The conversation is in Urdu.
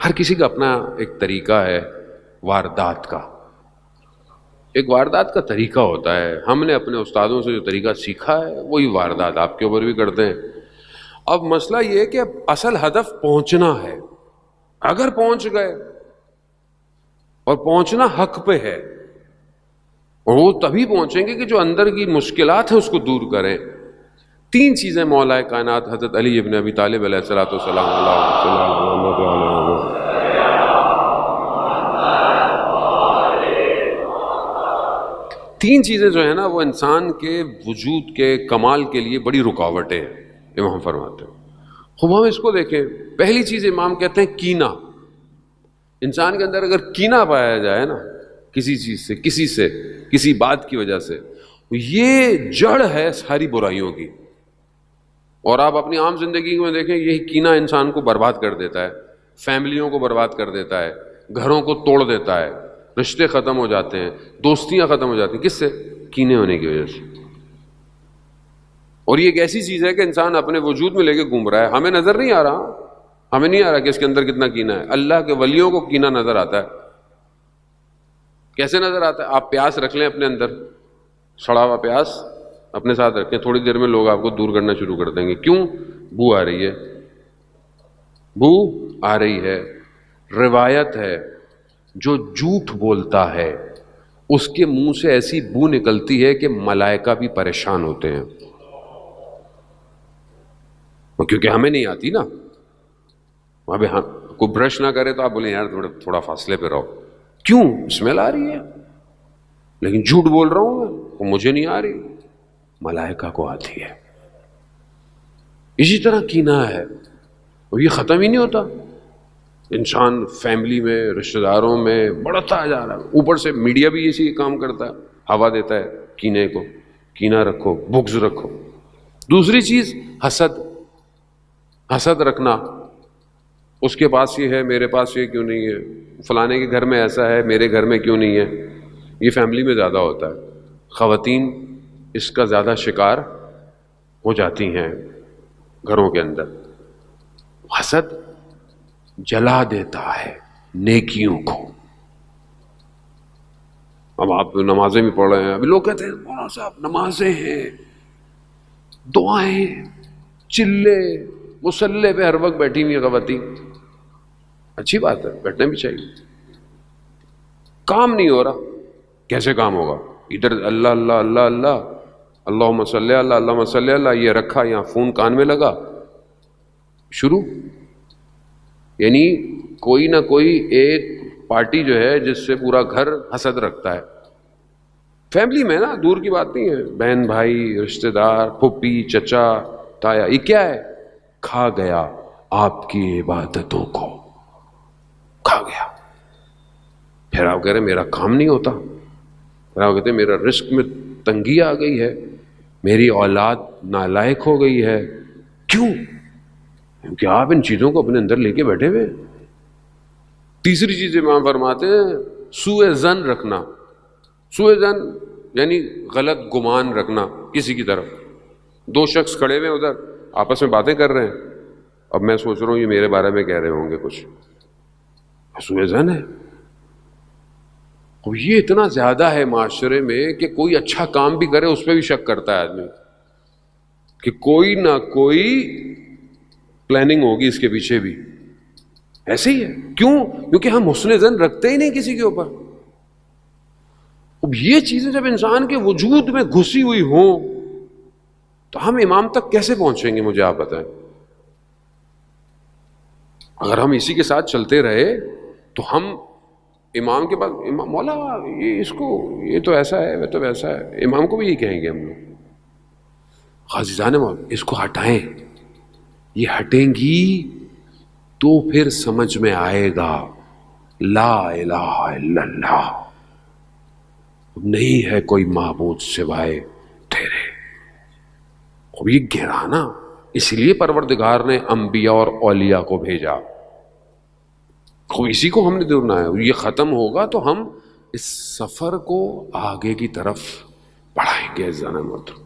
ہر کسی کا اپنا ایک طریقہ ہے واردات کا، ایک واردات کا طریقہ ہوتا ہے. ہم نے اپنے استادوں سے جو طریقہ سیکھا ہے وہی واردات آپ کے اوپر بھی کرتے ہیں. اب مسئلہ یہ ہے کہ اصل ہدف پہنچنا ہے. اگر پہنچ گئے اور پہنچنا حق پہ ہے، اور وہ تبھی پہنچیں گے کہ جو اندر کی مشکلات ہیں اس کو دور کریں. 3 چیزیں مولا کائنات حضرت علی ابن ابی طالب علیہ الصلوۃ والسلام تین چیزیں جو ہیں نا وہ انسان کے وجود کے کمال کے لیے بڑی رکاوٹیں ہیں. امام فرماتے ہیں. خوب ہم اس کو دیکھیں. پہلی چیز امام کہتے ہیں کینہ. انسان کے اندر اگر کینہ پایا جائے نا کسی چیز سے کسی بات کی وجہ سے، یہ جڑ ہے ساری برائیوں کی. اور آپ اپنی عام زندگی میں دیکھیں یہی کینہ انسان کو برباد کر دیتا ہے، فیملیوں کو برباد کر دیتا ہے، گھروں کو توڑ دیتا ہے، رشتے ختم ہو جاتے ہیں، دوستیاں ختم ہو جاتی ہیں. کس سے؟ کینے ہونے کی وجہ سے. اور یہ ایک ایسی چیز ہے کہ انسان اپنے وجود میں لے کے گھوم رہا ہے. ہمیں نظر نہیں آ رہا، ہمیں نہیں آ رہا کہ اس کے اندر کتنا کینہ ہے. اللہ کے ولیوں کو کینہ نظر آتا ہے. کیسے نظر آتا ہے؟ آپ پیاس رکھ لیں اپنے اندر، سڑا ہوا پیاس اپنے ساتھ رکھیں، تھوڑی دیر میں لوگ آپ کو دور کرنا شروع کر دیں گے. کیوں؟ بو آ رہی ہے، بو آ رہی ہے. روایت ہے جو جھوٹ بولتا ہے اس کے منہ سے ایسی بو نکلتی ہے کہ ملائکہ بھی پریشان ہوتے ہیں. کیونکہ ہمیں نہیں آتی نا. ابھی ہاں کوئی برش نہ کرے تو آپ بولیں یار تھوڑا فاصلے پہ رہو. کیوں؟ اسمیل آ رہی ہے. لیکن جھوٹ بول رہا ہوں میں، وہ مجھے نہیں آ رہی، ملائکہ کو آتی ہے. اسی طرح کینہ ہے اور یہ ختم ہی نہیں ہوتا. انسان فیملی میں، رشتہ داروں میں بڑھتا جا رہا ہے. اوپر سے میڈیا بھی اسی کام کرتا ہے، ہوا دیتا ہے کینے کو. کینہ رکھو، بغض رکھو. دوسری چیز حسد رکھنا. اس کے پاس یہ ہے، میرے پاس یہ کیوں نہیں ہے، فلانے کے گھر میں ایسا ہے، میرے گھر میں کیوں نہیں ہے. یہ فیملی میں زیادہ ہوتا ہے. خواتین اس کا زیادہ شکار ہو جاتی ہیں گھروں کے اندر. حسد جلا دیتا ہے نیکیوں کو. اب آپ نمازیں بھی پڑھ رہے ہیں، ابھی لوگ کہتے ہیں مولانا صاحب نمازیں ہیں، دعائیں، چلے، مصلے پہ ہر وقت بیٹھی ہوئی خواتین. اچھی بات ہے، بیٹھنا بھی چاہیے. کام نہیں ہو رہا، کیسے کام ہوگا؟ ادھر اللہ اللہ اللہ اللہ، اللہم صلی اللہ، اللہم صلی اللہ، یہ رکھا یہاں، فون کان میں لگا، شروع. یعنی کوئی نہ کوئی ایک پارٹی جو ہے جس سے پورا گھر حسد رکھتا ہے. فیملی میں نا، دور کی بات نہیں ہے، بہن بھائی، رشتہ دار، پھوپھی، چچا، تایا. یہ کیا ہے؟ کھا گیا آپ کی عبادتوں کو، کھا گیا. پھر آپ کہہ رہے ہیں میرا کام نہیں ہوتا. پھر آپ کہتے ہیں میرا رزق میں تنگی آ گئی ہے، میری اولاد نالائق ہو گئی ہے. کیوں؟ کیونکہ آپ ان چیزوں کو اپنے اندر لے کے بیٹھے ہوئے. تیسری چیز امام فرماتے ہیں سوء ظن رکھنا. سوء ظن یعنی غلط گمان رکھنا کسی کی طرف. 2 شخص کھڑے ہوئے ادھر آپس میں باتیں کر رہے ہیں، اب میں سوچ رہا ہوں یہ میرے بارے میں کہہ رہے ہوں گے کچھ. سوء ظن ہے. یہ اتنا زیادہ ہے معاشرے میں کہ کوئی اچھا کام بھی کرے اس پہ بھی شک کرتا ہے آدمی کہ کوئی نہ کوئی پلاننگ ہوگی اس کے پیچھے بھی. ایسے ہی ہے. کیوں؟ کیونکہ ہم حسن ظن رکھتے ہی نہیں کسی کے اوپر. اب یہ چیزیں جب انسان کے وجود میں گھسی ہوئی ہوں تو ہم امام تک کیسے پہنچیں گے؟ مجھے آپ بتائیں. اگر ہم اسی کے ساتھ چلتے رہے تو ہم امام کے پاس، امام مولا یہ اس کو، یہ تو ایسا ہے، وہ تو ویسا ہے. امام کو بھی یہی کہیں گے ہم لوگ. عزیزان اس کو ہٹائیں. یہ ہٹیں گی تو پھر سمجھ میں آئے گا لا الہ الا اللہ، نہیں ہے کوئی معبود سوائے تیرے. اب یہ گہرانا، اس لیے پروردگار نے انبیاء اور اولیاء کو بھیجا. اسی کو ہم نے ڈھونڈنا ہے. یہ ختم ہوگا تو ہم اس سفر کو آگے کی طرف بڑھائیں گے. عزیزان محترم